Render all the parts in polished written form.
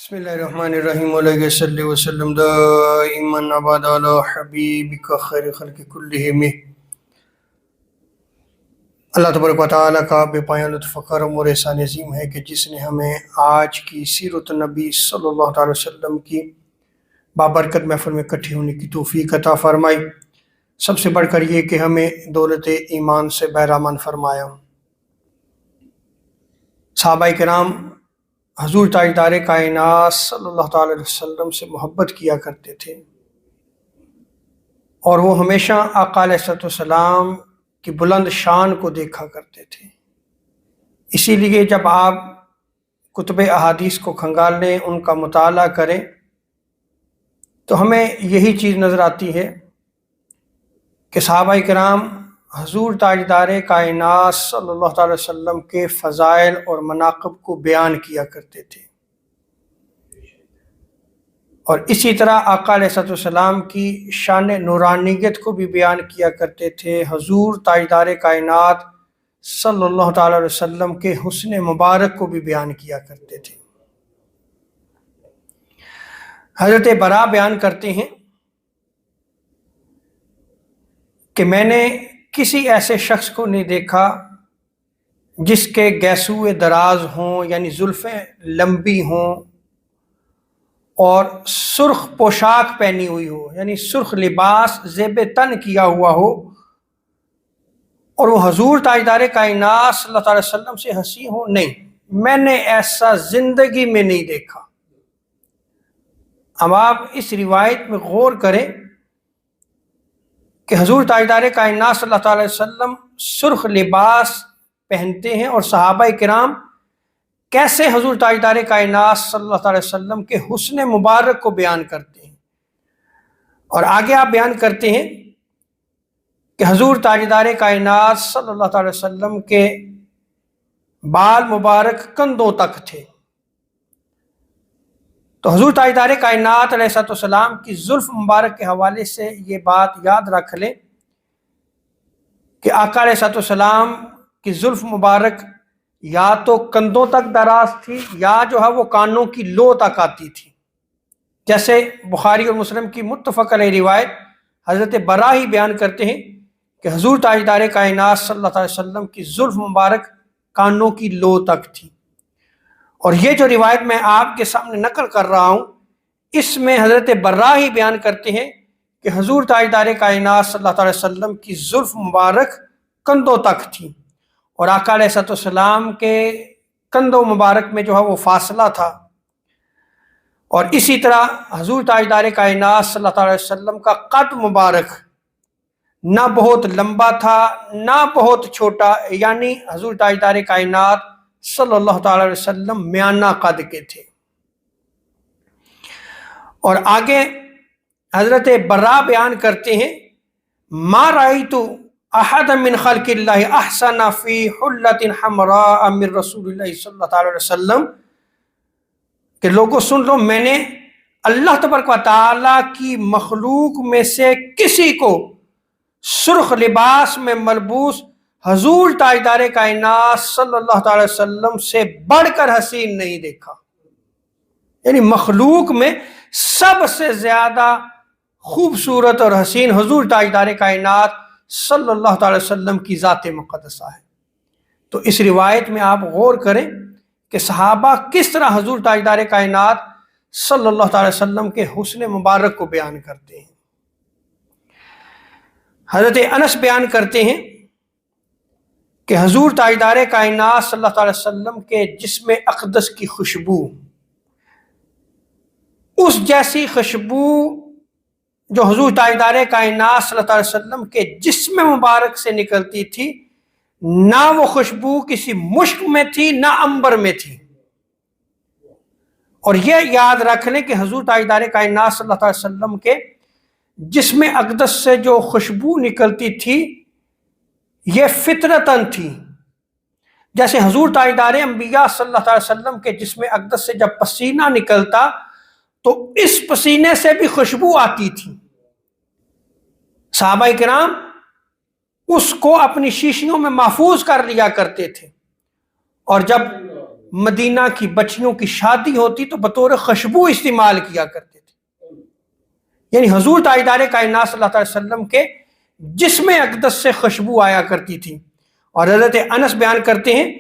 بسم اللہ الرحمن الرحیم علیہ صلی وسلم دائما ابدا علی حبیبک خیر خلق کلہم۔ اللہ تبارک و تعالیٰ کا بے پایاں لطف و کرم اور احسان عظیم ہے کہ جس نے ہمیں آج کی سیرت النبی صلی اللہ تعالی وسلم کی بابرکت محفل میں اکٹھی ہونے کی توفیق عطا فرمائی۔ سب سے بڑھ کر یہ کہ ہمیں دولت ایمان سے بہرامند فرمایا۔ صحابہ کرام حضور تاجدار کائنات صلی اللہ تعالی وسلم سے محبت کیا کرتے تھے، اور وہ ہمیشہ آقا علیہ السلام کی بلند شان کو دیکھا کرتے تھے۔ اسی لیے جب آپ کتب احادیث کو کھنگال لیں، ان کا مطالعہ کریں، تو ہمیں یہی چیز نظر آتی ہے کہ صحابہ کرام حضور تاجدار کائنات صلی اللہ تعالی وسلم کے فضائل اور مناقب کو بیان کیا کرتے تھے، اور اسی طرح آقا علیہ السلام کی شان نورانیت کو بھی بیان کیا کرتے تھے۔ حضور تاجدار کائنات صلی اللہ تعالی وسلم کے حسن مبارک کو بھی بیان کیا کرتے تھے۔ حضرت برا بیان کرتے ہیں کہ میں نے کسی ایسے شخص کو نہیں دیکھا جس کے گیسوئے دراز ہوں، یعنی زلفیں لمبی ہوں، اور سرخ پوشاک پہنی ہوئی ہو، یعنی سرخ لباس زیب تن کیا ہوا ہو، اور وہ حضور تاجدار کائنات صلی اللہ علیہ وسلم سے ہنسی ہو۔ نہیں، میں نے ایسا زندگی میں نہیں دیکھا۔ اب آپ اس روایت میں غور کریں کہ حضور تاجدار کائنات صلی اللہ علیہ وسلم سرخ لباس پہنتے ہیں، اور صحابہ کرام کیسے حضور تاجدار کائنات صلی اللہ علیہ وسلم کے حسن مبارک کو بیان کرتے ہیں۔ اور آگے آپ بیان کرتے ہیں کہ حضور تاجدار کائنات صلی اللہ علیہ وسلم کے بال مبارک کندھوں تک تھے۔ تو حضور تاجدار کائنات علیہ السلام کی زلف مبارک کے حوالے سے یہ بات یاد رکھ لیں کہ آقا علیہ السلام کی زلف مبارک یا تو کندھوں تک دراز تھی، یا جو ہے وہ کانوں کی لو تک آتی تھی۔ جیسے بخاری اور مسلم کی متفق علیہ روایت حضرت برا ہی بیان کرتے ہیں کہ حضور تاجدار کائنات صلی اللہ علیہ وسلم کی زلف مبارک کانوں کی لو تک تھی۔ اور یہ جو روایت میں آپ کے سامنے نقل کر رہا ہوں، اس میں حضرت برا ہی بیان کرتے ہیں کہ حضور تاجدار کائنات صلی اللہ علیہ وسلم کی زلف مبارک کندھوں تک تھی، اور آقا علیہ السلام کے کندھوں مبارک میں جو ہے وہ فاصلہ تھا۔ اور اسی طرح حضور تاجدار کائنات صلی اللہ علیہ وسلم کا قد مبارک نہ بہت لمبا تھا نہ بہت چھوٹا، یعنی حضور تاجدار کائنات صلی اللہ تعالی علیہ وسلم میانہ قد کے تھے۔ اور آگے حضرت برا بیان کرتے ہیں ما رأیت احد من خلق اللہ احسن فی حلۃ حمراء من رسول اللہ صلی اللہ علیہ وسلم، کہ لوگوں سن لو، میں نے اللہ تبارک و تعالیٰ کی مخلوق میں سے کسی کو سرخ لباس میں ملبوس حضور تاجدار کائنات صلی اللہ تعالی وسلم سے بڑھ کر حسین نہیں دیکھا۔ یعنی مخلوق میں سب سے زیادہ خوبصورت اور حسین حضور تاجدار کائنات صلی اللہ تعالی وسلم کی ذات مقدسہ ہے۔ تو اس روایت میں آپ غور کریں کہ صحابہ کس طرح حضور تاجدار کائنات صلی اللہ تعالی وسلم کے حسن مبارک کو بیان کرتے ہیں۔ حضرت انس بیان کرتے ہیں کہ حضور تاجدار کائنات صلی اللہ تعالی وسلم کے جسم اقدس کی خوشبو، اس جیسی خوشبو جو حضور تاجدار کائنات صلی اللہ علیہ وسلم کے جسم مبارک سے نکلتی تھی، نہ وہ خوشبو کسی مشک میں تھی نہ عنبر میں تھی۔ اور یہ یاد رکھ لیں کہ حضور تاجدار کائنات صلی اللہ علیہ وسلم کے جسم اقدس سے جو خوشبو نکلتی تھی یہ فطرتاً تھی۔ جیسے حضور تاجدار انبیاء صلی اللہ علیہ وسلم کے جسم اقدس سے جب پسینہ نکلتا تو اس پسینے سے بھی خوشبو آتی تھی۔ صحابہ کرام اس کو اپنی شیشیوں میں محفوظ کر لیا کرتے تھے، اور جب مدینہ کی بچیوں کی شادی ہوتی تو بطور خوشبو استعمال کیا کرتے تھے، یعنی حضور تاجدار کائنات صلی اللہ علیہ وسلم کے جسم اقدس سے خوشبو آیا کرتی تھی۔ اور حضرت انس بیان کرتے ہیں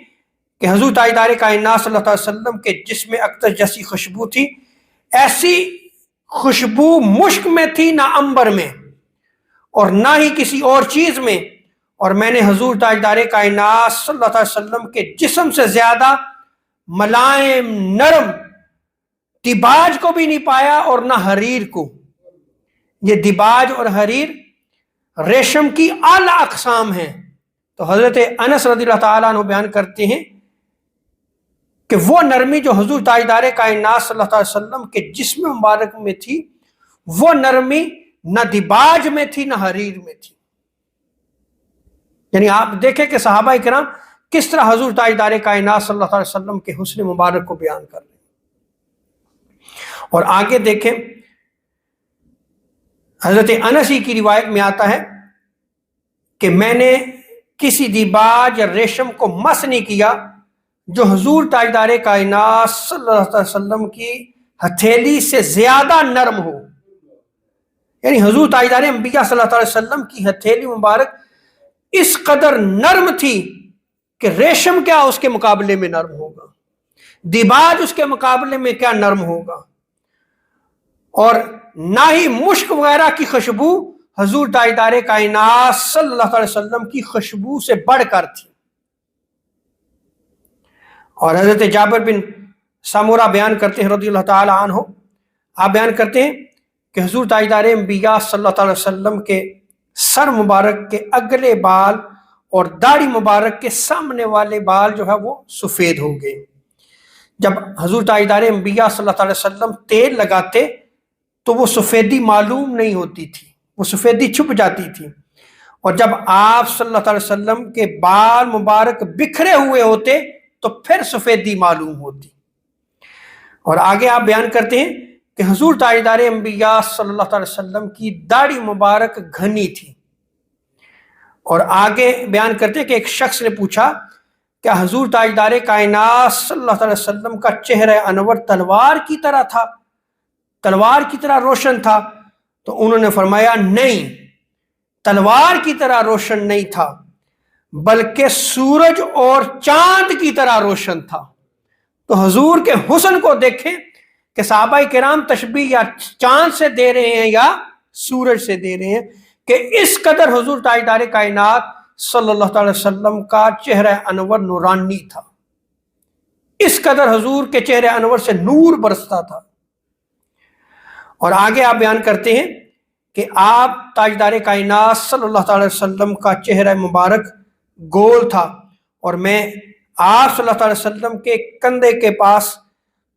کہ حضور تاجدار کائنات صلی اللہ علیہ وسلم کے جسم اقدس جیسی خوشبو تھی، ایسی خوشبو مشک میں تھی نہ عنبر میں اور نہ ہی کسی اور چیز میں، اور میں نے حضور تاجدار کائنات صلی اللہ علیہ وسلم کے جسم سے زیادہ ملائم نرم دیباج کو بھی نہیں پایا اور نہ حریر کو۔ یہ دیباج اور حریر ریشم کی اعلی اقسام ہیں۔ تو حضرت انس رضی اللہ تعالیٰ عنہ بیان کرتے ہیں کہ وہ نرمی جو حضور تاجدار کائنات صلی اللہ علیہ وسلم کے جسم مبارک میں تھی، وہ نرمی نہ دیباج میں تھی نہ حریر میں تھی۔ یعنی آپ دیکھیں کہ صحابہ کرام کس طرح حضور تاجدار کائنات صلی اللہ علیہ وسلم کے حسن مبارک کو بیان کر رہے ہیں۔ اور آگے دیکھیں حضرت انس کی روایت میں آتا ہے کہ میں نے کسی دیباج یا ریشم کو مس نہیں کیا جو حضور تاجدار کائنات صلی اللہ علیہ وسلم کی ہتھیلی سے زیادہ نرم ہو۔ یعنی حضور تاجدار انبیاء صلی اللہ علیہ وسلم کی ہتھیلی مبارک اس قدر نرم تھی کہ ریشم کیا اس کے مقابلے میں نرم ہوگا، دیباج اس کے مقابلے میں کیا نرم ہوگا، اور نہ ہی مشک وغیرہ کی خوشبو حضور تاجدار کائنات صلی اللہ علیہ وسلم کی خوشبو سے بڑھ کر تھی۔ اور حضرت جابر بن سمورہ بیان کرتے ہیں رضی اللہ تعالی عنہ، آپ بیان کرتے ہیں کہ حضور تاجدار انبیاء صلی اللہ علیہ وسلم کے سر مبارک کے اگلے بال اور داڑھی مبارک کے سامنے والے بال جو ہے وہ سفید ہو گئے۔ جب حضور تاجدار انبیاء صلی اللہ علیہ وسلم تیل لگاتے تو وہ سفیدی معلوم نہیں ہوتی تھی، وہ سفیدی چھپ جاتی تھی، اور جب آپ صلی اللہ علیہ وسلم کے بال مبارک بکھرے ہوئے ہوتے تو پھر سفیدی معلوم ہوتی۔ اور آگے آپ بیان کرتے ہیں کہ حضور تاجدار انبیاء صلی اللہ علیہ وسلم کی داڑھی مبارک گھنی تھی۔ اور آگے بیان کرتے ہیں کہ ایک شخص نے پوچھا کیا حضور تاجدار کائنات صلی اللہ علیہ وسلم کا چہرہ انور تلوار کی طرح تھا، تلوار کی طرح روشن تھا؟ تو انہوں نے فرمایا نہیں، تلوار کی طرح روشن نہیں تھا، بلکہ سورج اور چاند کی طرح روشن تھا۔ تو حضور کے حسن کو دیکھیں کہ صحابہ کرام تشبیہ یا چاند سے دے رہے ہیں یا سورج سے دے رہے ہیں، کہ اس قدر حضور تاجدار کائنات صلی اللہ علیہ وسلم کا چہرہ انور نورانی تھا، اس قدر حضور کے چہرے انور سے نور برستا تھا۔ اور آگے آپ بیان کرتے ہیں کہ آپ تاجدار کائنات صلی اللہ علیہ وسلم کا چہرہ مبارک گول تھا، اور میں آپ صلی اللہ علیہ وسلم کے کندھے کے پاس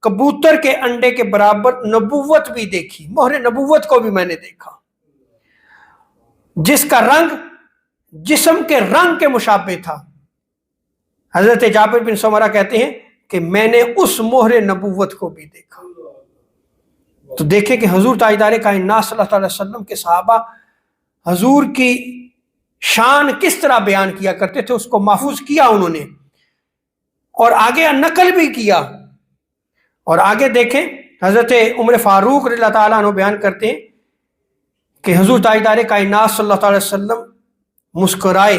کبوتر کے انڈے کے برابر نبوت بھی دیکھی، مہر نبوت کو بھی میں نے دیکھا، جس کا رنگ جسم کے رنگ کے مشابہ تھا۔ حضرت جابر بن سمرہ کہتے ہیں کہ میں نے اس مہر نبوت کو بھی دیکھا۔ تو دیکھیں کہ حضور تاجدار کائنات صلی اللہ علیہ وسلم کے صحابہ حضور کی شان کس طرح بیان کیا کرتے تھے، اس کو محفوظ کیا انہوں نے، اور آگے نقل بھی کیا۔ اور آگے دیکھیں حضرت عمر فاروق رضی اللہ تعالیٰ عنہ بیان کرتے ہیں کہ حضور تاجدار کائنات صلی اللہ علیہ وسلم مسکرائے،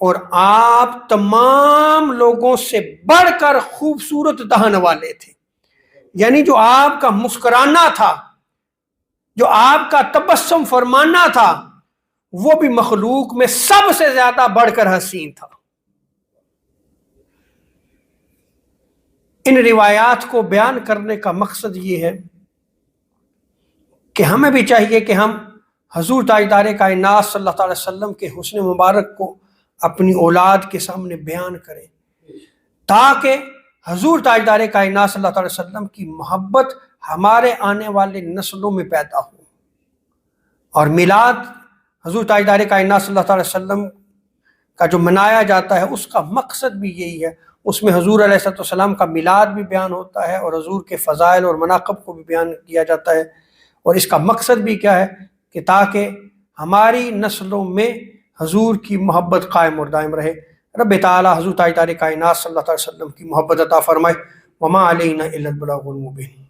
اور آپ تمام لوگوں سے بڑھ کر خوبصورت دہن والے تھے۔ یعنی جو آپ کا مسکرانا تھا، جو آپ کا تبسم فرمانا تھا، وہ بھی مخلوق میں سب سے زیادہ بڑھ کر حسین تھا۔ ان روایات کو بیان کرنے کا مقصد یہ ہے کہ ہمیں بھی چاہیے کہ ہم حضور تاجدار کائنات صلی اللہ علیہ وسلم کے حسن مبارک کو اپنی اولاد کے سامنے بیان کریں، تاکہ حضور تاجدار کائنات صلی اللہ علیہ وسلم کی محبت ہمارے آنے والے نسلوں میں پیدا ہو۔ اور میلاد حضور تاجدار کائنات صلی اللہ علیہ وسلم کا جو منایا جاتا ہے، اس کا مقصد بھی یہی ہے۔ اس میں حضور علیہ السلام کا میلاد بھی بیان ہوتا ہے، اور حضور کے فضائل اور مناقب کو بھی بیان کیا جاتا ہے۔ اور اس کا مقصد بھی کیا ہے کہ تاکہ ہماری نسلوں میں حضور کی محبت قائم اور دائم رہے۔ رب تعالی حضور تاجدار کائنات صلی اللہ علیہ وسلم کی محبت عطا فرمائے. وما علینا الا البلاغ المبین.